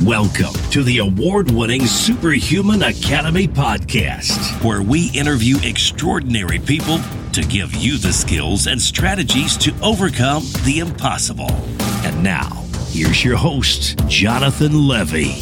Welcome to the award-winning SuperHuman Academy podcast, where we interview extraordinary people to give you the skills and strategies to overcome the impossible. And now, here's your host, Jonathan Levy.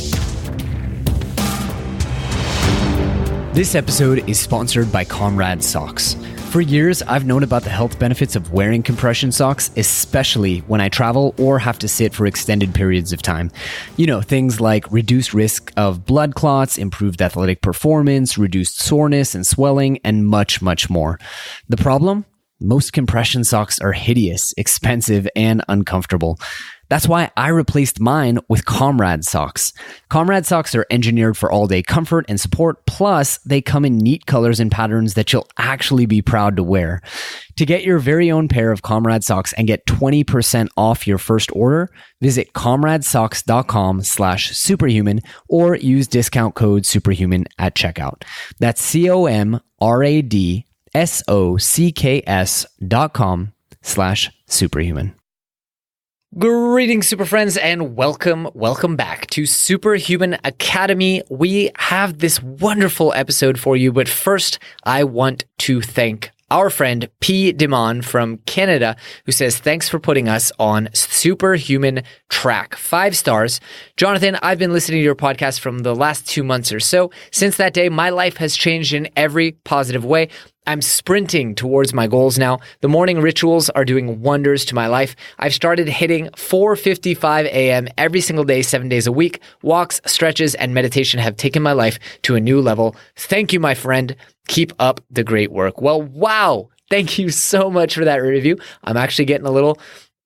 This episode is sponsored by Comrade Socks. For years, I've known about the health benefits of wearing compression socks, especially when I travel or have to sit for extended periods of time. You know, things like reduced risk of blood clots, improved athletic performance, reduced soreness and swelling, and much, much more. The problem? Most compression socks are hideous, expensive, and uncomfortable. That's why I replaced mine with Comrade Socks. Comrade Socks are engineered for all-day comfort and support, plus they come in neat colors and patterns that you'll actually be proud to wear. To get your very own pair of Comrade Socks and get 20% off your first order, visit comradesocks.com/superhuman or use discount code superhuman at checkout. That's comradesocks.com/superhuman. Greetings, Super Friends, and welcome back to SuperHuman Academy. We have this wonderful episode for you, but first, I want to thank our friend P. Dimon from Canada, who says, thanks for putting us on SuperHuman track. 5 stars. Jonathan, I've been listening to your podcast from the last 2 months or so. Since that day, my life has changed in every positive way. I'm sprinting towards my goals now. The morning rituals are doing wonders to my life. I've started hitting 4:55 a.m. every single day, 7 days a week. Walks, stretches, and meditation have taken my life to a new level. Thank you, my friend. Keep up the great work. Well, wow. Thank you so much for that review. I'm actually getting a little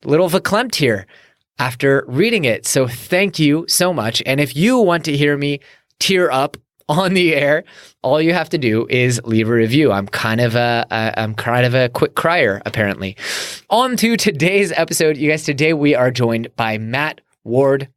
verklempt here after reading it. So thank you so much. And if you want to hear me tear up on the air, all you have to do is leave a review. I'm kind of a quick crier, apparently. On to today's episode. You guys, today we are joined by Matt Ward.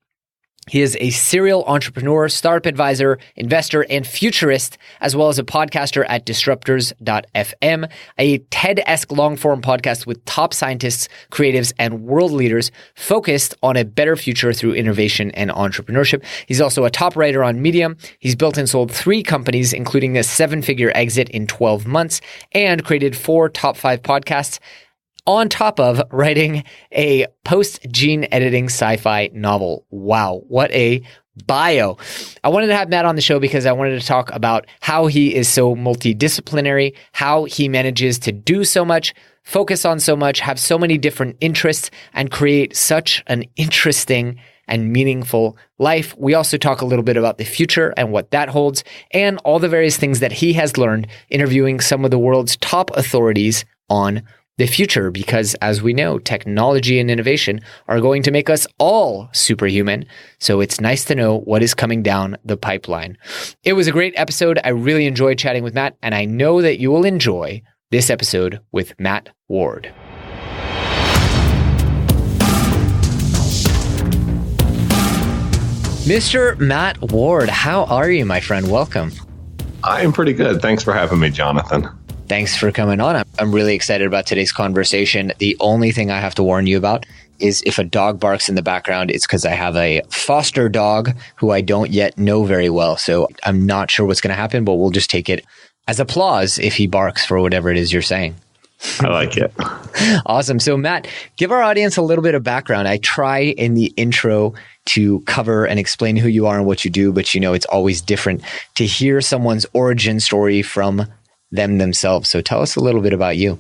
He is a serial entrepreneur, startup advisor, investor, and futurist, as well as a podcaster at disruptors.fm, a TED-esque long-form podcast with top scientists, creatives, and world leaders focused on a better future through innovation and entrepreneurship. He's also a top writer on Medium. He's built and sold 3 companies, including a 7-figure exit in 12 months, and created 4 top 5 podcasts, on top of writing a post-gene editing sci-fi novel. Wow, what a bio. I wanted to have Matt on the show because I wanted to talk about how he is so multidisciplinary, how he manages to do so much, focus on so much, have so many different interests, and create such an interesting and meaningful life. We also talk a little bit about the future and what that holds, and all the various things that he has learned interviewing some of the world's top authorities on the future, because as we know, technology and innovation are going to make us all superhuman. So it's nice to know what is coming down the pipeline. It was a great episode. I really enjoyed chatting with Matt, and I know that you will enjoy this episode with Matt Ward. Mr. Matt Ward, how are you, my friend? Welcome. I'm pretty good. Thanks for having me, Jonathan. Thanks for coming on. I'm really excited about today's conversation. The only thing I have to warn you about is if a dog barks in the background, it's because I have a foster dog who I don't yet know very well. So I'm not sure what's going to happen, but we'll just take it as applause if he barks for whatever it is you're saying. I like it. Awesome. So Matt, give our audience a little bit of background. I try in the intro to cover and explain who you are and what you do, but you know, it's always different to hear someone's origin story from them themselves. So tell us a little bit about you.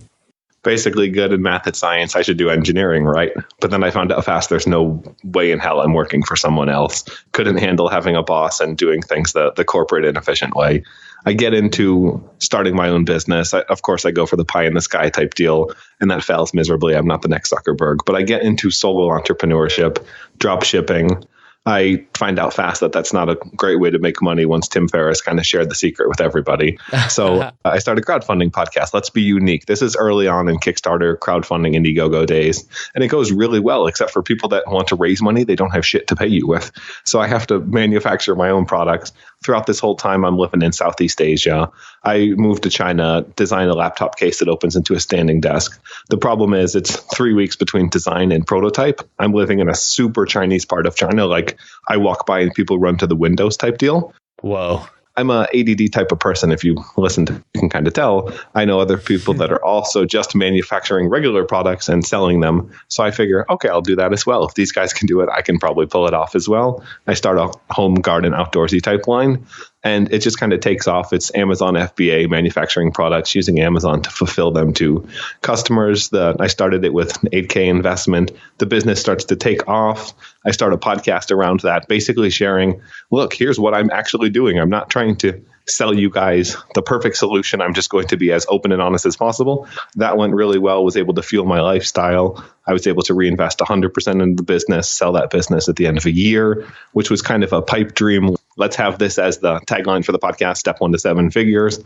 Basically good in math and science. I should do engineering, right? But then I found out fast there's no way in hell I'm working for someone else. Couldn't handle having a boss and doing things the corporate inefficient way. I get into starting my own business. Of course, I go for the pie in the sky type deal, and that fails miserably. I'm not the next Zuckerberg. But I get into solo entrepreneurship, drop shipping. I find out fast that that's not a great way to make money once Tim Ferriss kind of shared the secret with everybody. So I started a crowdfunding podcast. Let's be unique. This is early on in Kickstarter, crowdfunding, Indiegogo days. And it goes really well, except for people that want to raise money. They don't have shit to pay you with. So I have to manufacture my own products, throughout this whole time, I'm living in Southeast Asia. I moved to China, designed a laptop case that opens into a standing desk. The problem is it's 3 weeks between design and prototype. I'm living in a super Chinese part of China. Like I walk by and people run to the windows type deal. Whoa. I'm a ADD type of person. If you listen to, you can kind of tell. I know other people that are also just manufacturing regular products and selling them. So I figure, okay, I'll do that as well. If these guys can do it, I can probably pull it off as well. I start a home garden outdoorsy type line, and it just kind of takes off. It's Amazon FBA manufacturing products using Amazon to fulfill them to customers. I started it with an 8K investment. The business starts to take off. I start a podcast around that, basically sharing, look, here's what I'm actually doing. I'm not trying to sell you guys the perfect solution. I'm just going to be as open and honest as possible. That went really well, was able to fuel my lifestyle. I was able to reinvest 100% into the business, sell that business at the end of a year, which was kind of a pipe dream. Let's have this as the tagline for the podcast, step 1 to 7 figures.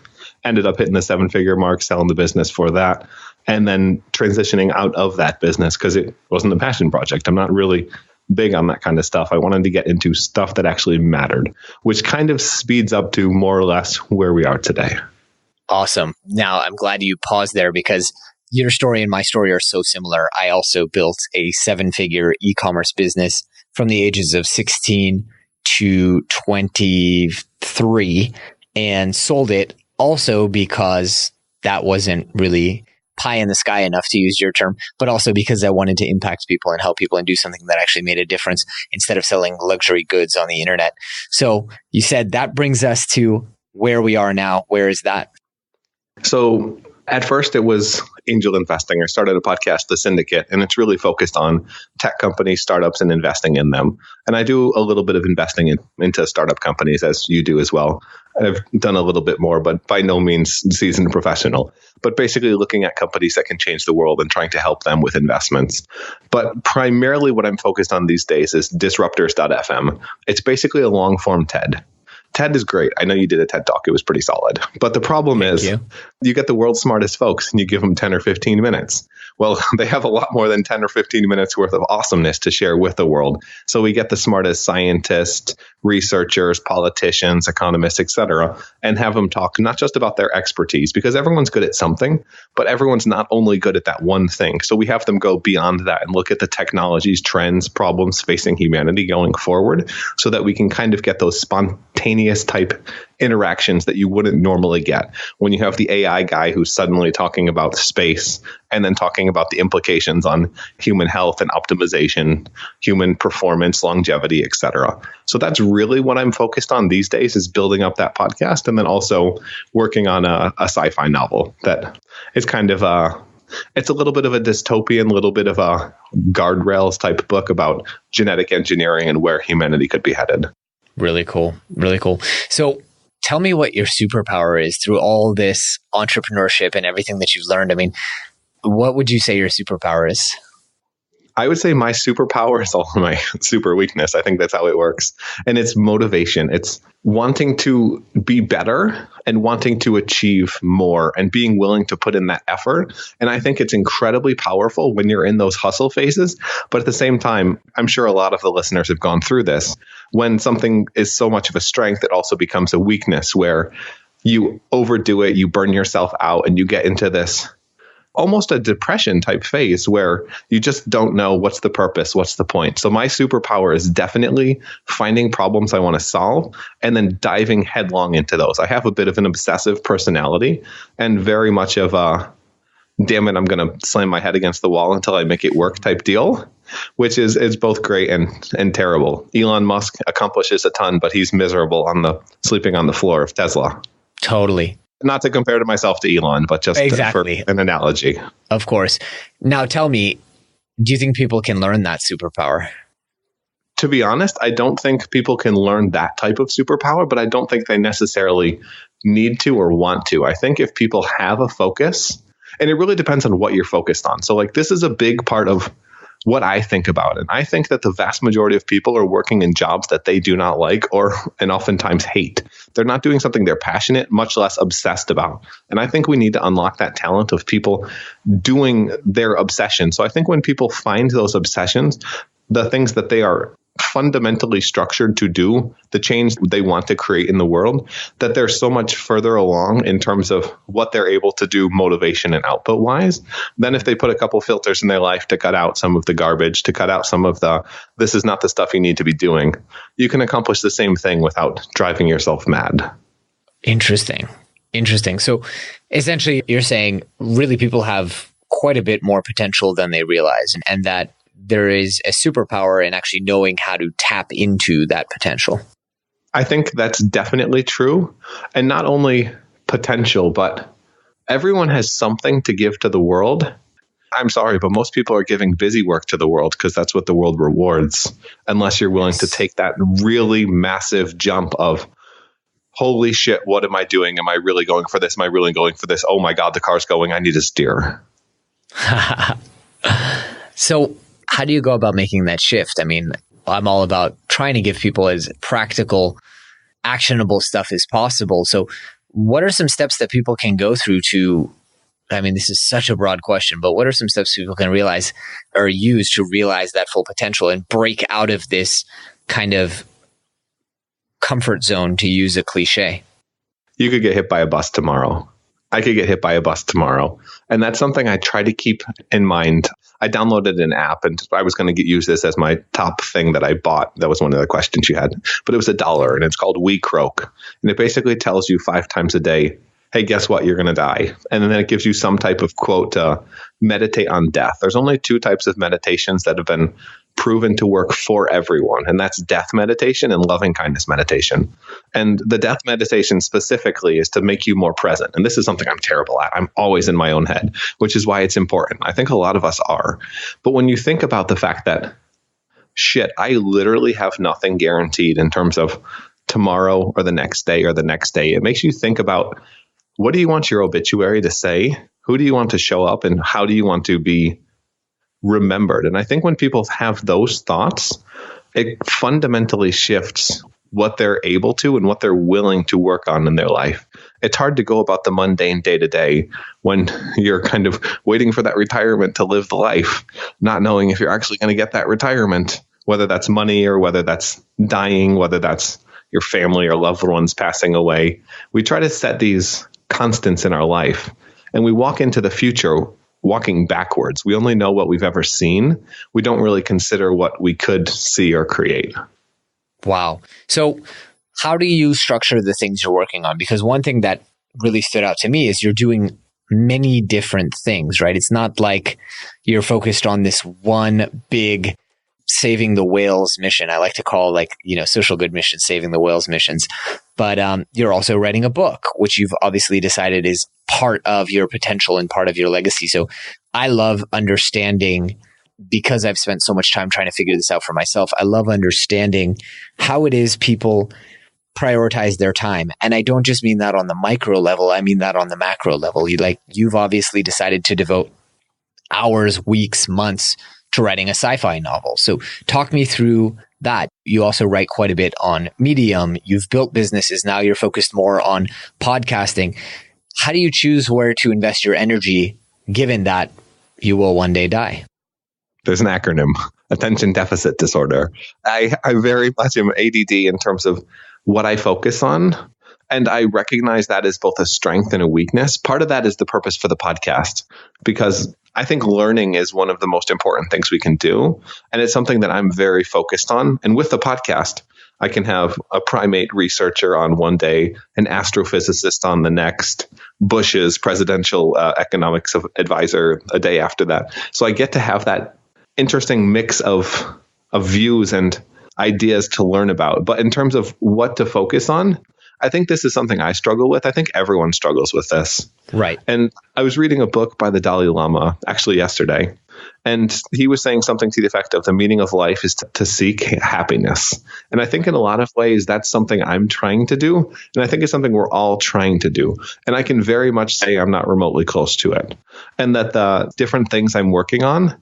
Ended up hitting the 7-figure mark, selling the business for that, and then transitioning out of that business because it wasn't a passion project. I'm not really big on that kind of stuff. I wanted to get into stuff that actually mattered, which kind of speeds up to more or less where we are today. Awesome. Now, I'm glad you paused there because your story and my story are so similar. I also built a 7-figure e-commerce business from the ages of 16 to 23 and sold it also because that wasn't really pie in the sky enough, to use your term, but also because I wanted to impact people and help people and do something that actually made a difference instead of selling luxury goods on the internet. So you said that brings us to where we are now. Where is that? So at first it was angel investing. I started a podcast, The Syndicate, and it's really focused on tech companies, startups, and investing in them. And I do a little bit of investing into startup companies, as you do as well. I've done a little bit more, but by no means seasoned professional. But basically looking at companies that can change the world and trying to help them with investments. But primarily what I'm focused on these days is disruptors.fm. It's basically a long form TED. TED is great. I know you did a TED Talk. It was pretty solid. But the problem is you get the world's smartest folks and you give them 10 or 15 minutes. Well, they have a lot more than 10 or 15 minutes worth of awesomeness to share with the world. So we get the smartest scientists, researchers, politicians, economists, etc., and have them talk not just about their expertise, because everyone's good at something, but everyone's not only good at that one thing. So we have them go beyond that and look at the technologies, trends, problems facing humanity going forward so that we can kind of get those spontaneous type interactions that you wouldn't normally get when you have the AI guy who's suddenly talking about space and then talking about the implications on human health and optimization, human performance, longevity, etc. So that's really what I'm focused on these days, is building up that podcast and then also working on a sci-fi novel that is kind of it's a little bit of a dystopian, little bit of a guardrails type book about genetic engineering and where humanity could be headed. Really cool. Really cool. So tell me what your superpower is through all this entrepreneurship and everything that you've learned. I mean, what would you say your superpower is? I would say my superpower is also my super weakness. I think that's how it works. And it's motivation. It's wanting to be better and wanting to achieve more and being willing to put in that effort. And I think it's incredibly powerful when you're in those hustle phases. But at the same time, I'm sure a lot of the listeners have gone through this. When something is so much of a strength, it also becomes a weakness where you overdo it, you burn yourself out, and you get into this almost a depression type phase where you just don't know what's the purpose, what's the point. So my superpower is definitely finding problems I want to solve and then diving headlong into those. I have a bit of an obsessive personality and very much of a, damn it, I'm going to slam my head against the wall until I make it work type deal, which is both great and terrible. Elon Musk accomplishes a ton, but he's miserable sleeping on the floor of Tesla. Totally. Not to compare to myself to Elon, but just exactly. For an analogy. Of course. Now tell me, do you think people can learn that superpower? To be honest, I don't think people can learn that type of superpower, but I don't think they necessarily need to or want to. I think if people have a focus, and it really depends on what you're focused on. So like this is a big part of what I think about it. I think that the vast majority of people are working in jobs that they do not like and oftentimes hate. They're not doing something they're passionate, much less obsessed about. And I think we need to unlock that talent of people doing their obsession. So I think when people find those obsessions, the things that they are fundamentally structured to do the change they want to create in the world, that they're so much further along in terms of what they're able to do motivation and output wise than if they put a couple filters in their life to cut out some of the garbage, to cut out some of the, this is not the stuff you need to be doing. You can accomplish the same thing without driving yourself mad. Interesting. So essentially you're saying really people have quite a bit more potential than they realize, and that there is a superpower in actually knowing how to tap into that potential. I think that's definitely true. And not only potential, but everyone has something to give to the world. I'm sorry, but most people are giving busy work to the world because that's what the world rewards, unless you're willing to take that really massive jump of, holy shit, what am I doing? Am I really going for this? Am I really going for this? Oh my God, the car's going. I need to steer. So how do you go about making that shift? I mean, I'm all about trying to give people as practical, actionable stuff as possible. So what are some steps that people can go through to, I mean, this is such a broad question, but what are some steps people can realize or use to realize that full potential and break out of this kind of comfort zone, to use a cliche? You could get hit by a bus tomorrow. I could get hit by a bus tomorrow. And that's something I try to keep in mind. I downloaded an app and I was going to use this as my top thing that I bought. That was one of the questions you had, but it was $1 and it's called We Croak. And it basically tells you 5 times a day, hey, guess what? You're going to die. And then it gives you some type of quote to meditate on death. There's only 2 types of meditations that have been proven to work for everyone. And that's death meditation and loving kindness meditation. And the death meditation specifically is to make you more present. And this is something I'm terrible at. I'm always in my own head, which is why it's important. I think a lot of us are. But when you think about the fact that, shit, I literally have nothing guaranteed in terms of tomorrow or the next day, it makes you think about, what do you want your obituary to say? Who do you want to show up? And how do you want to be remembered? And I think when people have those thoughts, it fundamentally shifts what they're able to and what they're willing to work on in their life. It's hard to go about the mundane day to day when you're kind of waiting for that retirement to live the life, not knowing if you're actually going to get that retirement, whether that's money or whether that's dying, whether that's your family or loved ones passing away. We try to set these constants in our life and we walk into the future walking backwards. We only know what we've ever seen. We don't really consider what we could see or create. Wow. So how do you structure the things you're working on? Because one thing that really stood out to me is you're doing many different things, right? It's not like you're focused on this one big saving the whales mission. I like to call social good missions, saving the whales missions. But you're also writing a book, which you've obviously decided is part of your potential and part of your legacy. So I love understanding, because I've spent so much time trying to figure this out for myself, I love understanding how it is people prioritize their time. And I don't just mean that on the micro level, I mean that on the macro level. You've obviously decided to devote hours, weeks, months to writing a sci-fi novel. So talk me through that. You also write quite a bit on Medium. You've built businesses. Now you're focused more on podcasting. How do you choose where to invest your energy, given that you will one day die? There's an acronym, attention deficit disorder. I very much am ADD in terms of what I focus on. And I recognize that as both a strength and a weakness. Part of that is the purpose for the podcast, because I think learning is one of the most important things we can do. And it's something that I'm very focused on. And with the podcast, I can have a primate researcher on one day, an astrophysicist on the next, Bush's presidential economics advisor a day after that. So I get to have that interesting mix of views and ideas to learn about. But in terms of what to focus on, I think this is something I struggle with. I think everyone struggles with this. Right. And I was reading a book by the Dalai Lama actually yesterday, and he was saying something to the effect of the meaning of life is to seek happiness. And I think in a lot of ways, that's something I'm trying to do. And I think it's something we're all trying to do. And I can very much say I'm not remotely close to it. And that the different things I'm working on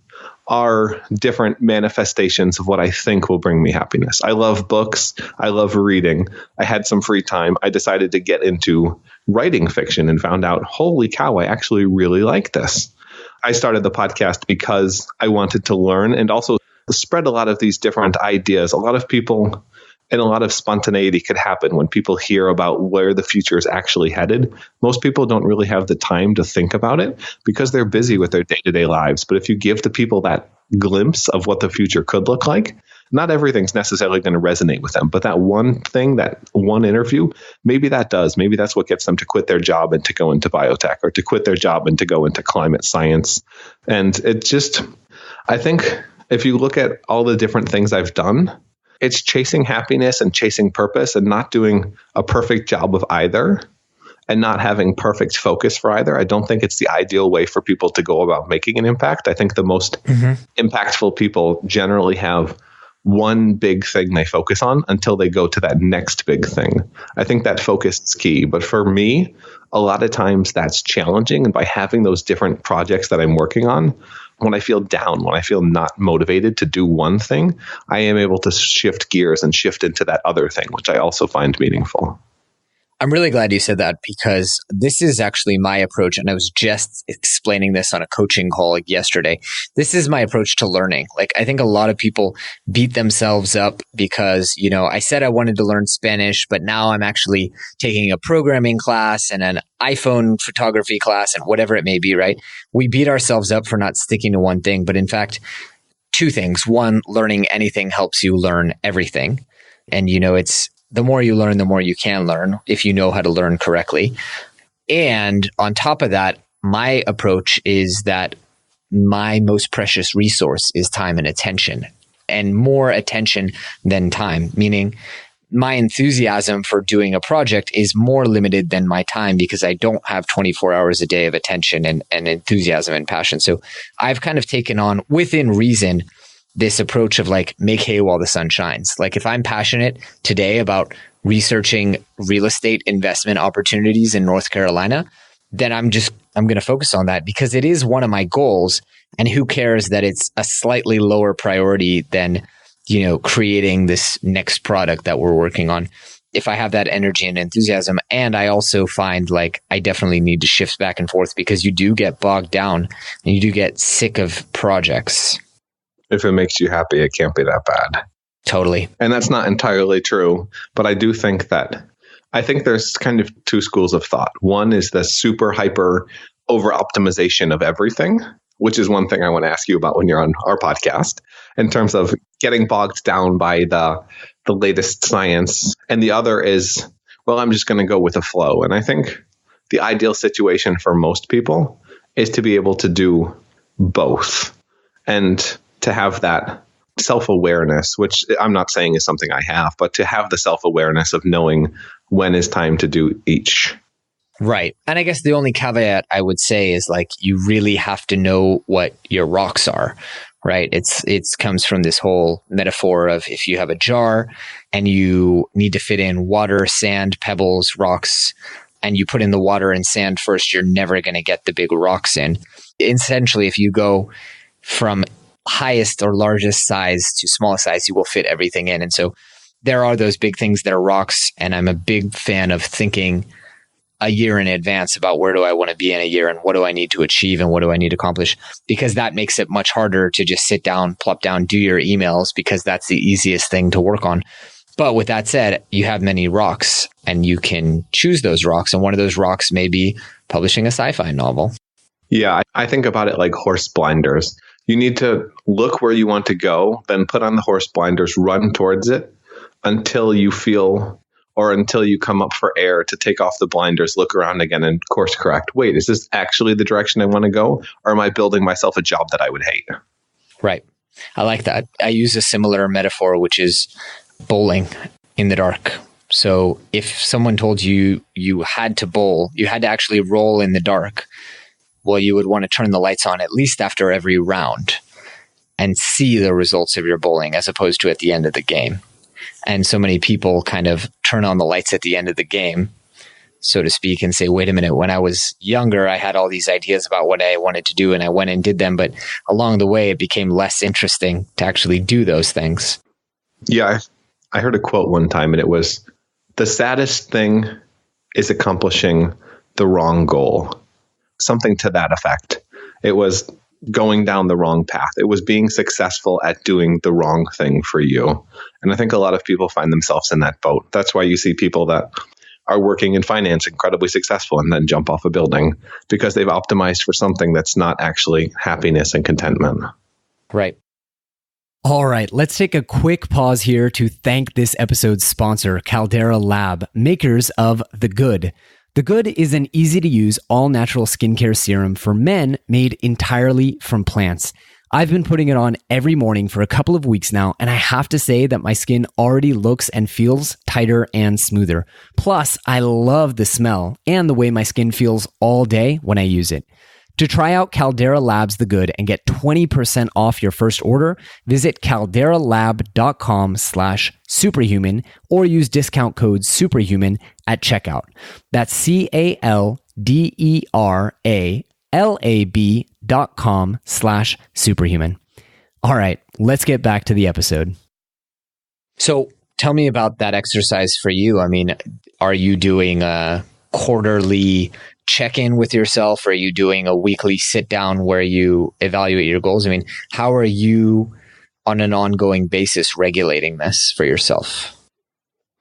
are different manifestations of what I think will bring me happiness. I love books. I love reading. I had some free time. I decided to get into writing fiction and found out, holy cow, I actually really like this. I started the podcast because I wanted to learn and also spread a lot of these different ideas. A lot of people and a lot of spontaneity could happen when people hear about where the future is actually headed. Most people don't really have the time to think about it because they're busy with their day-to-day lives. But if you give the people that glimpse of what the future could look like, not everything's necessarily going to resonate with them. But that one thing, that one interview, maybe that does. Maybe that's what gets them to quit their job and to go into biotech, or to quit their job and to go into climate science. And it just, I think if you look at all the different things I've done, it's chasing happiness and chasing purpose and not doing a perfect job of either and not having perfect focus for either. I don't think it's the ideal way for people to go about making an impact. I think the most impactful people generally have one big thing they focus on until they go to that next big thing. I think that focus is key. But for me, a lot of times that's challenging. And by having those different projects that I'm working on, when I feel down, when I feel not motivated to do one thing, I am able to shift gears and shift into that other thing, which I also find meaningful. I'm really glad you said that, because this is actually my approach. And I was just explaining this on a coaching call yesterday. This is my approach to learning. Like, I think a lot of people beat themselves up because, I said I wanted to learn Spanish, but now I'm actually taking a programming class and an iPhone photography class and whatever it may be, right? We beat ourselves up for not sticking to one thing. But in fact, two things. One, learning anything helps you learn everything. And, it's the more you learn, the more you can learn if you know how to learn correctly. And on top of that, my approach is that my most precious resource is time and attention, and more attention than time, meaning my enthusiasm for doing a project is more limited than my time because I don't have 24 hours a day of attention and enthusiasm and passion. So I've kind of taken on, within reason, this approach of like, make hay while the sun shines. Like, if I'm passionate today about researching real estate investment opportunities in North Carolina, then I'm going to focus on that because it is one of my goals. And who cares that it's a slightly lower priority than, creating this next product that we're working on. If I have that energy and enthusiasm, and I also find like I definitely need to shift back and forth because you do get bogged down and you do get sick of projects. If it makes you happy, it can't be that bad. Totally. And that's not entirely true. But I do think there's kind of two schools of thought. One is the super hyper over optimization of everything, which is one thing I want to ask you about when you're on our podcast, in terms of getting bogged down by the latest science. And the other is, well, I'm just going to go with the flow. And I think the ideal situation for most people is to be able to do both and to have that self-awareness, which I'm not saying is something I have, but to have the self-awareness of knowing when is time to do each. Right. And I guess the only caveat I would say is like, you really have to know what your rocks are, right? It comes from this whole metaphor of if you have a jar and you need to fit in water, sand, pebbles, rocks, and you put in the water and sand first, you're never going to get the big rocks in. Essentially, if you go from highest or largest size to smallest size, you will fit everything in. And so there are those big things that are rocks. And I'm a big fan of thinking a year in advance about where do I want to be in a year and what do I need to achieve and what do I need to accomplish, because that makes it much harder to just sit down, plop down, do your emails, because that's the easiest thing to work on. But with that said, you have many rocks and you can choose those rocks. And one of those rocks may be publishing a sci-fi novel. Yeah, I think about it like horse blinders. You need to look where you want to go, then put on the horse blinders, run towards it until you feel, or until you come up for air to take off the blinders, look around again and course correct. Wait, is this actually the direction I want to go? Or am I building myself a job that I would hate? Right. I like that. I use a similar metaphor, which is bowling in the dark. So if someone told you you had to bowl, you had to actually roll in the dark, well, you would want to turn the lights on at least after every round and see the results of your bowling as opposed to at the end of the game. And so many people kind of turn on the lights at the end of the game, so to speak, and say, wait a minute, when I was younger, I had all these ideas about what I wanted to do and I went and did them. But along the way, it became less interesting to actually do those things. Yeah, I heard a quote one time and it was, the saddest thing is accomplishing the wrong goal. Something to that effect. It was, going down the wrong path. It was being successful at doing the wrong thing for you. And I think a lot of people find themselves in that boat. That's why you see people that are working in finance incredibly successful and then jump off a building because they've optimized for something that's not actually happiness and contentment. Right. All right, let's take a quick pause here to thank this episode's sponsor, Caldera Lab, makers of The Good. The Good is an easy-to-use, all-natural skincare serum for men made entirely from plants. I've been putting it on every morning for a couple of weeks now, and I have to say that my skin already looks and feels tighter and smoother. Plus, I love the smell and the way my skin feels all day when I use it. To try out Caldera Labs The Good and get 20% off your first order, visit calderalab.com/superhuman or use discount code SUPERHUMAN at checkout. That's CALDERALAB.com/superhuman. All right, let's get back to the episode. So tell me about that exercise for you. I mean, are you doing a quarterly check-in with yourself? Or are you doing a weekly sit-down where you evaluate your goals? I mean, how are you on an ongoing basis regulating this for yourself?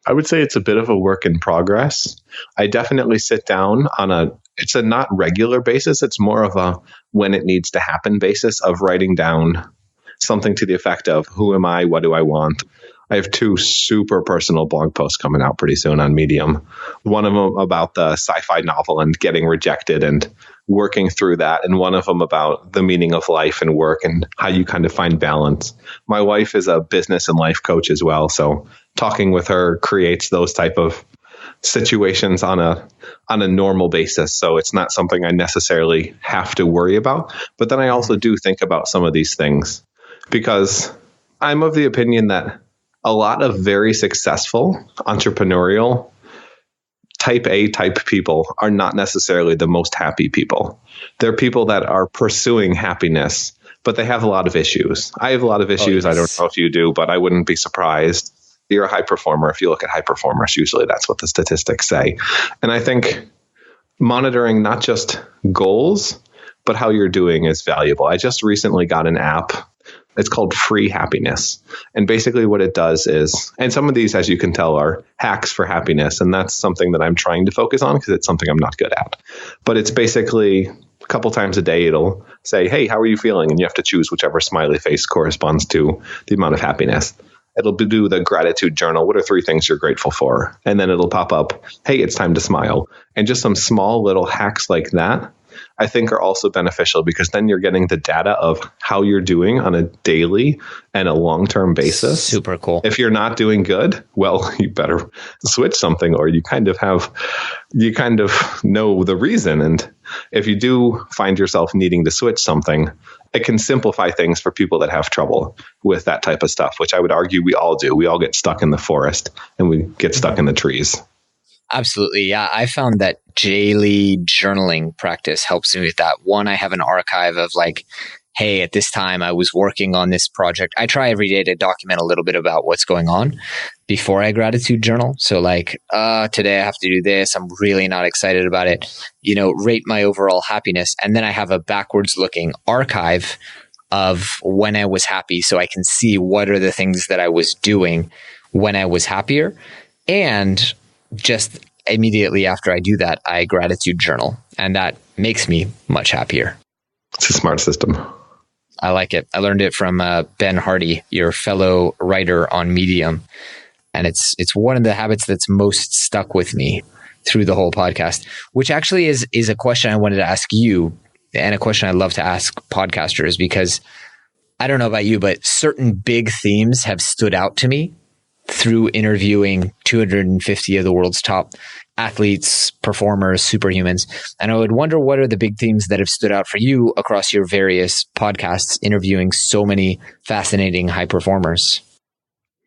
I would say it's a bit of a work in progress. I definitely sit down it's a not regular basis. It's more of a when it needs to happen basis of writing down something to the effect of who am I? What do I want? I have 2 super personal blog posts coming out pretty soon on Medium. One of them about the sci-fi novel and getting rejected and working through that. And one of them about the meaning of life and work and how you kind of find balance. My wife is a business and life coach as well. So talking with her creates those type of situations on a normal basis. So it's not something I necessarily have to worry about. But then I also do think about some of these things because I'm of the opinion that a lot of very successful entrepreneurial type A type people are not necessarily the most happy people. They're people that are pursuing happiness, but they have a lot of issues. I have a lot of issues. Oh, yes. I don't know if you do, but I wouldn't be surprised. You're a high performer. If you look at high performers, usually that's what the statistics say. And I think monitoring not just goals, but how you're doing is valuable. I just recently got an app. It's called Free Happiness. And basically what it does is, and some of these, as you can tell, are hacks for happiness. And that's something that I'm trying to focus on because it's something I'm not good at. But it's basically a couple times a day, it'll say, hey, how are you feeling? And you have to choose whichever smiley face corresponds to the amount of happiness. It'll do the gratitude journal. What are 3 things you're grateful for? And then it'll pop up, hey, it's time to smile. And just some small little hacks like that, I think are also beneficial because then you're getting the data of how you're doing on a daily and a long-term basis. Super cool. If you're not doing good, well, you better switch something or you kind of know the reason. And if you do find yourself needing to switch something, it can simplify things for people that have trouble with that type of stuff, which I would argue we all do. We all get stuck in the forest and we get stuck in the trees. Absolutely. Yeah. I found that daily journaling practice helps me with that. One, I have an archive of like, hey, at this time I was working on this project. I try every day to document a little bit about what's going on before I gratitude journal. So like, today I have to do this. I'm really not excited about it. Rate my overall happiness. And then I have a backwards looking archive of when I was happy. So I can see what are the things that I was doing when I was happier. And just immediately after I do that, I gratitude journal, and that makes me much happier. It's a smart system. I like it. I learned it from Ben Hardy, your fellow writer on Medium, and it's one of the habits that's most stuck with me through the whole podcast, which actually is a question I wanted to ask you, and a question I love to ask podcasters, because I don't know about you, but certain big themes have stood out to me through interviewing 250 of the world's top athletes, performers, superhumans. And I would wonder, what are the big themes that have stood out for you across your various podcasts, interviewing so many fascinating high performers?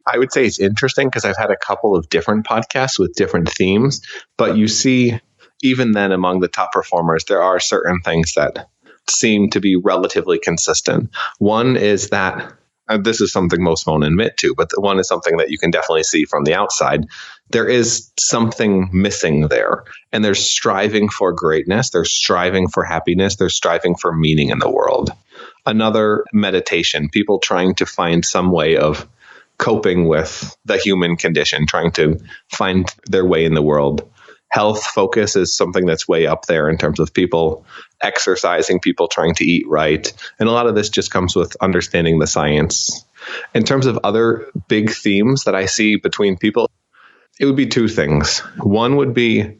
I would say it's interesting because I've had a couple of different podcasts with different themes, but you see, even then among the top performers, there are certain things that seem to be relatively consistent. One is that this is something most won't admit to, but the one is something that you can definitely see from the outside. There is something missing there, and they're striving for greatness. They're striving for happiness. They're striving for meaning in the world. Another, meditation, people trying to find some way of coping with the human condition, trying to find their way in the world. Health focus is something that's way up there in terms of people exercising, people trying to eat right. And a lot of this just comes with understanding the science. In terms of other big themes that I see between people, it would be two things. One would be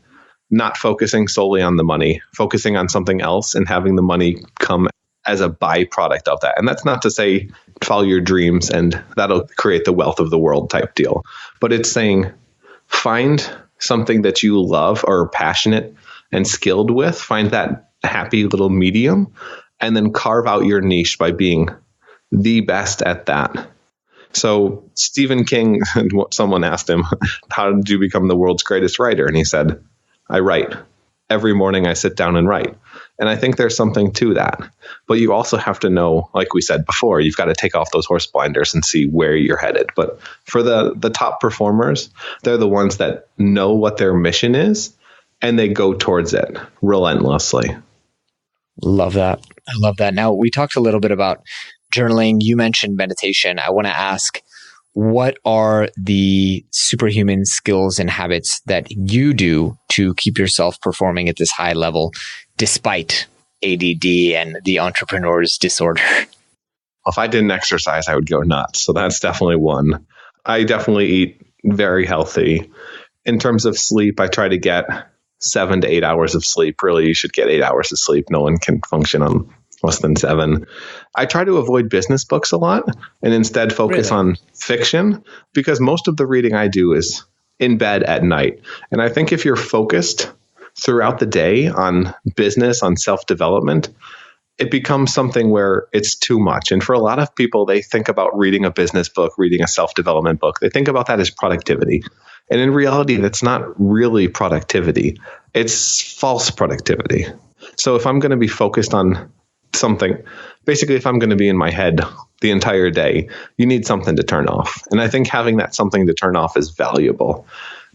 not focusing solely on the money, focusing on something else and having the money come as a byproduct of that. And that's not to say follow your dreams and that'll create the wealth of the world type deal. But it's saying find something that you love or are passionate and skilled with, find that happy little medium, and then carve out your niche by being the best at that. So Stephen King, someone asked him, how did you become the world's greatest writer? And he said, I write. Every morning I sit down and write. And I think there's something to that. But you also have to know, like we said before, you've got to take off those horse blinders and see where you're headed. But for the top performers, they're the ones that know what their mission is and they go towards it relentlessly. Love that. I love that. Now, we talked a little bit about journaling. You mentioned meditation. I want to ask, what are the superhuman skills and habits that you do to keep yourself performing at this high level despite ADD and the entrepreneur's disorder? If I didn't exercise, I would go nuts. So that's definitely one. I definitely eat very healthy. In terms of sleep, I try to get 7 to 8 hours of sleep. Really, you should get 8 hours of sleep. No one can function on less than 7. I try to avoid business books a lot and instead focus on fiction, because most of the reading I do is in bed at night. And I think if you're focused throughout the day on business, on self-development, it becomes something where it's too much. And for a lot of people, they think about reading a business book, reading a self-development book. They think about that as productivity. And in reality, that's not really productivity. It's false productivity. So if I'm going to be focused on something, basically, if I'm going to be in my head the entire day, you need something to turn off. And I think having that something to turn off is valuable.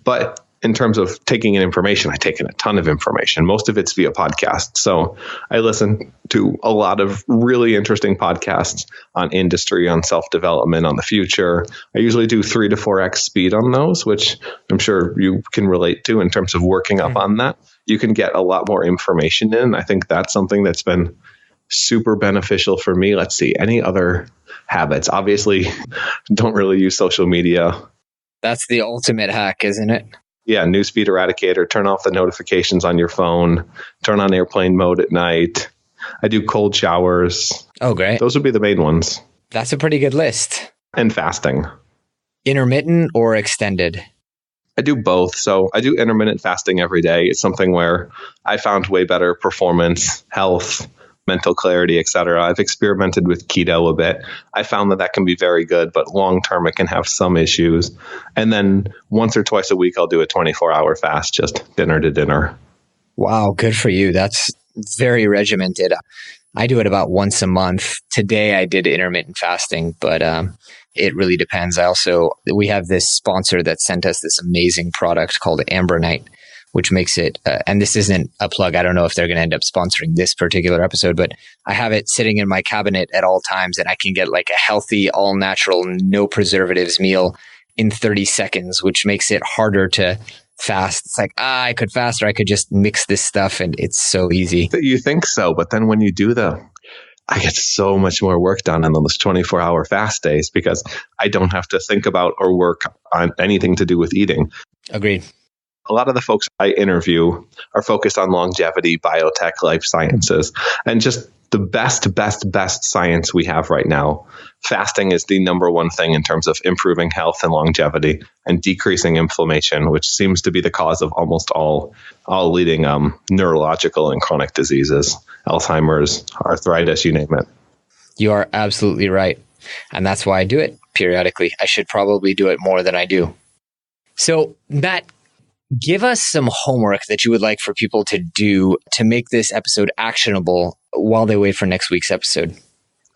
But in terms of taking in information, I take in a ton of information. Most of it's via podcast. So I listen to a lot of really interesting podcasts on industry, on self-development, on the future. I usually do 3 to 4x speed on those, which I'm sure you can relate to in terms of working up on that. You can get a lot more information in. I think that's something that's been super beneficial for me. Let's see, any other habits? Obviously, don't really use social media. That's the ultimate hack, isn't it? Yeah, newsfeed eradicator, turn off the notifications on your phone, turn on airplane mode at night. I do cold showers. Oh, great. Those would be the main ones. That's a pretty good list. And fasting. Intermittent or extended? I do both. So I do intermittent fasting every day. It's something where I found way better performance, health, mental clarity, etc. I've experimented with keto a bit. I found that can be very good, but long term it can have some issues. And then once or twice a week, I'll do a 24-hour fast, just dinner to dinner. Wow, good for you. That's very regimented. I do it about once a month. Today I did intermittent fasting, but it really depends. We have this sponsor that sent us this amazing product called Ambronite, which makes it, and this isn't a plug, I don't know if they're going to end up sponsoring this particular episode, but I have it sitting in my cabinet at all times and I can get like a healthy, all natural, no preservatives meal in 30 seconds, which makes it harder to fast. It's like, I could fast or I could just mix this stuff and it's so easy. You think so, but then when you do I get so much more work done on those 24-hour fast days because I don't have to think about or work on anything to do with eating. Agreed. A lot of the folks I interview are focused on longevity, biotech, life sciences, and just the best science we have right now. Fasting is the number one thing in terms of improving health and longevity and decreasing inflammation, which seems to be the cause of almost all leading neurological and chronic diseases, Alzheimer's, arthritis, you name it. You are absolutely right. And that's why I do it periodically. I should probably do it more than I do. So, Matt, give us some homework that you would like for people to do to make this episode actionable while they wait for next week's episode.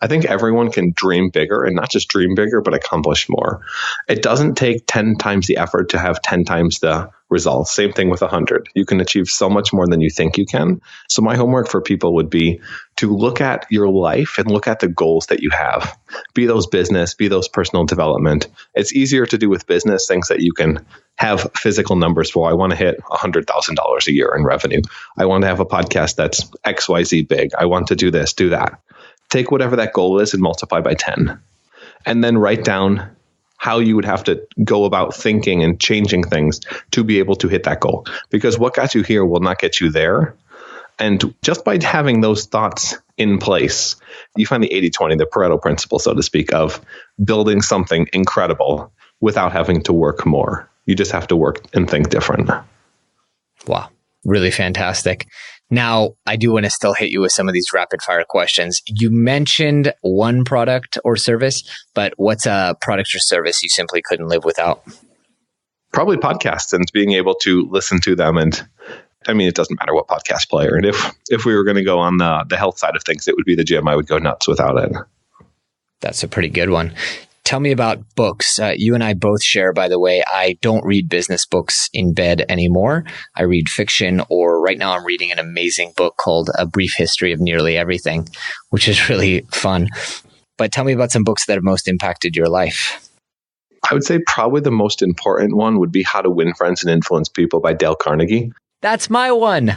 I think everyone can dream bigger, and not just dream bigger, but accomplish more. It doesn't take 10 times the effort to have 10 times the results. Same thing with 100. You can achieve so much more than you think you can. So my homework for people would be to look at your life and look at the goals that you have. Be those business, be those personal development. It's easier to do with business, things that you can have physical numbers for. I want to hit $100,000 a year in revenue. I want to have a podcast that's XYZ big. I want to do this, do that. Take whatever that goal is and multiply by 10. And then write down how you would have to go about thinking and changing things to be able to hit that goal. Because what got you here will not get you there. And just by having those thoughts in place, you find the 80-20, the Pareto principle, so to speak, of building something incredible without having to work more. You just have to work and think different. Wow. Really fantastic. Now, I do want to still hit you with some of these rapid fire questions. You mentioned one product or service, but what's a product or service you simply couldn't live without? Probably podcasts and being able to listen to them. And I mean, it doesn't matter what podcast player. And if we were going to go on the health side of things, it would be the gym. I would go nuts without it. That's a pretty good one. Tell me about books. You and I both share, by the way, I don't read business books in bed anymore. I read fiction, or right now I'm reading an amazing book called A Brief History of Nearly Everything, which is really fun. But tell me about some books that have most impacted your life. I would say probably the most important one would be How to Win Friends and Influence People by Dale Carnegie. That's my one.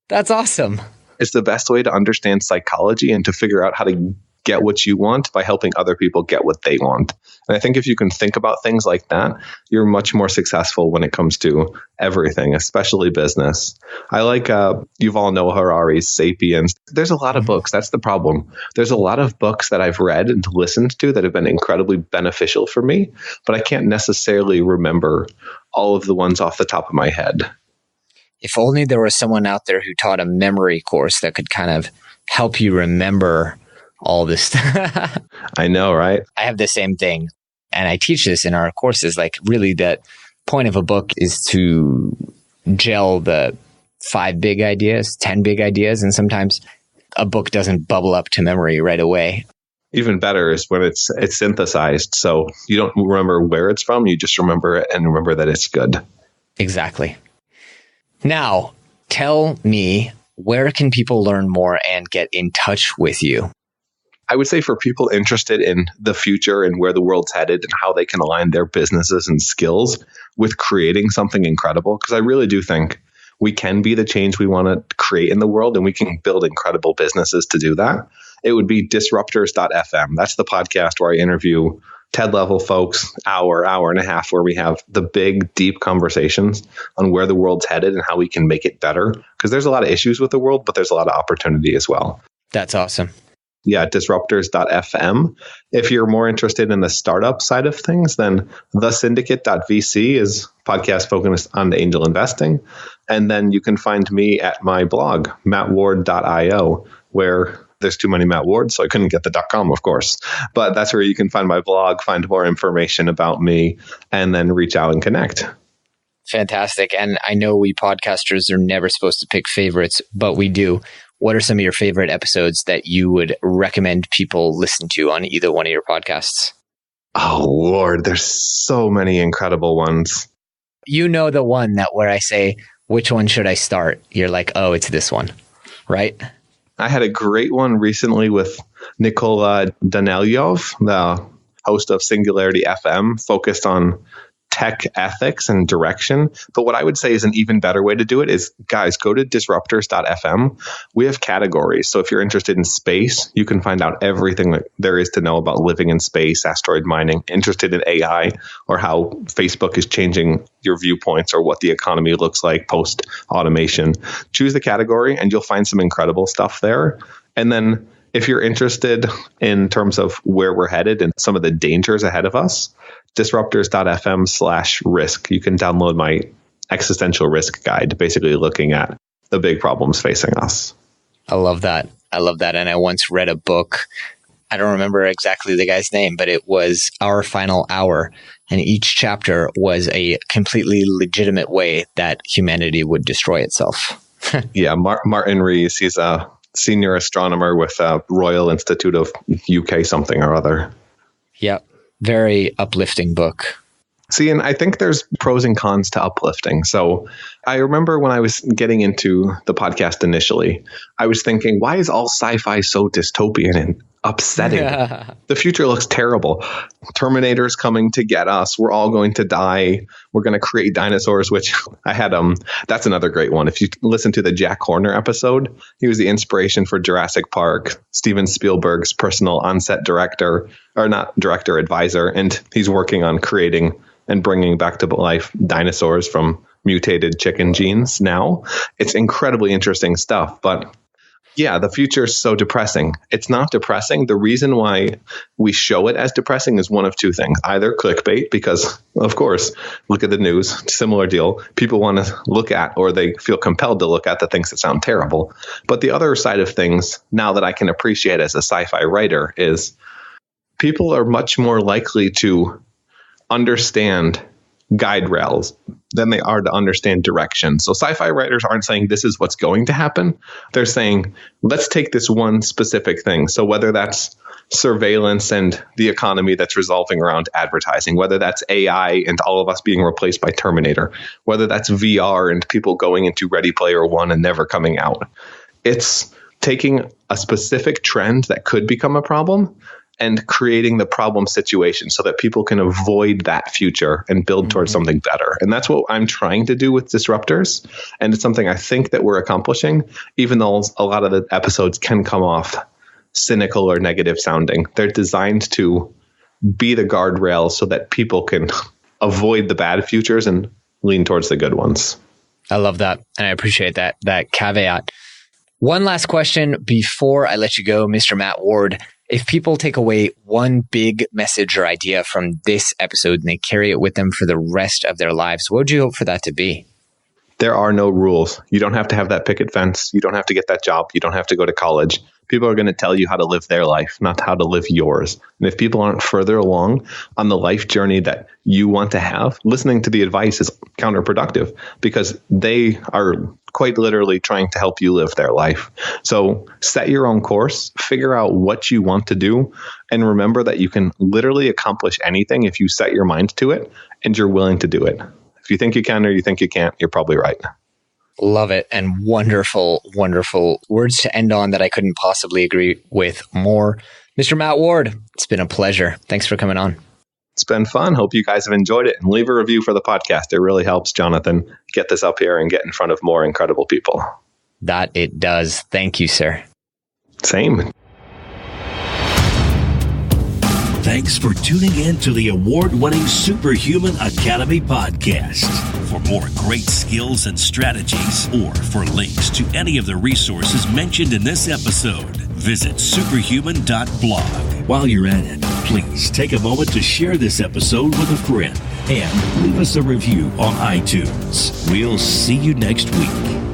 That's awesome. It's the best way to understand psychology and to figure out how to get what you want by helping other people get what they want. And I think if you can think about things like that, you're much more successful when it comes to everything, especially business. I like Yuval Noah Harari's Sapiens. There's a lot of books. That's the problem. There's a lot of books that I've read and listened to that have been incredibly beneficial for me, but I can't necessarily remember all of the ones off the top of my head. If only there was someone out there who taught a memory course that could kind of help you remember all this stuff. I know, right? I have the same thing. And I teach this in our courses. Like, really, the point of a book is to gel the 5 big ideas, 10 big ideas. And sometimes a book doesn't bubble up to memory right away. Even better is when it's synthesized. So you don't remember where it's from. You just remember it and remember that it's good. Exactly. Now, tell me, where can people learn more and get in touch with you? I would say for people interested in the future and where the world's headed and how they can align their businesses and skills with creating something incredible, because I really do think we can be the change we want to create in the world, and we can build incredible businesses to do that. It would be disruptors.fm. That's the podcast where I interview TED-level folks, hour and a half, where we have the big, deep conversations on where the world's headed and how we can make it better. Because there's a lot of issues with the world, but there's a lot of opportunity as well. That's awesome. Yeah, disruptors.fm. If you're more interested in the startup side of things, then thesyndicate.vc is a podcast focused on angel investing. And then you can find me at my blog, mattward.io, where there's too many Matt Wards, so I couldn't get the .com, of course. But that's where you can find my blog, find more information about me, and then reach out and connect. Fantastic. And I know we podcasters are never supposed to pick favorites, but we do. What are some of your favorite episodes that you would recommend people listen to on either one of your podcasts? Oh, Lord, there's so many incredible ones. You know the one that where I say, which one should I start? You're like, oh, it's this one, right? I had a great one recently with Nikola Danilyov, the host of Singularity FM, focused on tech ethics and direction. But what I would say is an even better way to do it is, guys, go to disruptors.fm. We have categories. So if you're interested in space, you can find out everything that there is to know about living in space, asteroid mining, interested in AI, or how Facebook is changing your viewpoints or what the economy looks like post automation. Choose the category and you'll find some incredible stuff there. And then if you're interested in terms of where we're headed and some of the dangers ahead of us, disruptors.fm/risk. You can download my existential risk guide, basically looking at the big problems facing us. I love that. And I once read a book. I don't remember exactly the guy's name, but it was Our Final Hour. And each chapter was a completely legitimate way that humanity would destroy itself. Yeah, Martin Rees, he's a senior astronomer with Royal Institute of UK something or other. Yep. Very uplifting book. See, and I think there's pros and cons to uplifting. So I remember when I was getting into the podcast initially, I was thinking, why is all sci-fi so dystopian and upsetting? The future looks terrible. Terminator's coming to get us. We're all going to die. We're going to create dinosaurs, which I had, that's another great one. If you listen to the Jack Horner episode, he was the inspiration for Jurassic Park, Steven Spielberg's personal on-set director, or not director, advisor. And he's working on creating and bringing back to life dinosaurs from mutated chicken genes now. It's incredibly interesting stuff. But yeah, the future is so depressing. It's not depressing. The reason why we show it as depressing is one of two things. Either clickbait, because, of course, look at the news, similar deal. People want to look at, or they feel compelled to look at, the things that sound terrible. But the other side of things, now that I can appreciate as a sci-fi writer, is people are much more likely to understand guide rails than they are to understand direction. So sci-fi writers aren't saying this is what's going to happen. They're saying, let's take this one specific thing. So whether that's surveillance and the economy that's resolving around advertising, whether that's AI and all of us being replaced by Terminator, whether that's VR and people going into Ready Player One and never coming out. It's taking a specific trend that could become a problem and creating the problem situation so that people can avoid that future and build towards something better. And that's what I'm trying to do with Disruptors. And it's something I think that we're accomplishing, even though a lot of the episodes can come off cynical or negative sounding. They're designed to be the guardrails so that people can avoid the bad futures and lean towards the good ones. I love that. And I appreciate that caveat. One last question before I let you go, Mr. Matt Ward. If people take away one big message or idea from this episode and they carry it with them for the rest of their lives, what would you hope for that to be? There are no rules. You don't have to have that picket fence. You don't have to get that job. You don't have to go to college. People are going to tell you how to live their life, not how to live yours. And if people aren't further along on the life journey that you want to have, listening to the advice is counterproductive because they are quite literally trying to help you live their life. So set your own course, figure out what you want to do, and remember that you can literally accomplish anything if you set your mind to it and you're willing to do it. If you think you can or you think you can't, you're probably right. Love it. And wonderful, wonderful words to end on that I couldn't possibly agree with more. Mr. Matt Ward, it's been a pleasure. Thanks for coming on. It's been fun. Hope you guys have enjoyed it. And leave a review for the podcast. It really helps Jonathan get this up here and get in front of more incredible people. That it does. Thank you, sir. Same. Thanks for tuning in to the award-winning Superhuman Academy podcast. For more great skills and strategies, or for links to any of the resources mentioned in this episode, visit superhuman.blog. While you're at it, please take a moment to share this episode with a friend and leave us a review on iTunes. We'll see you next week.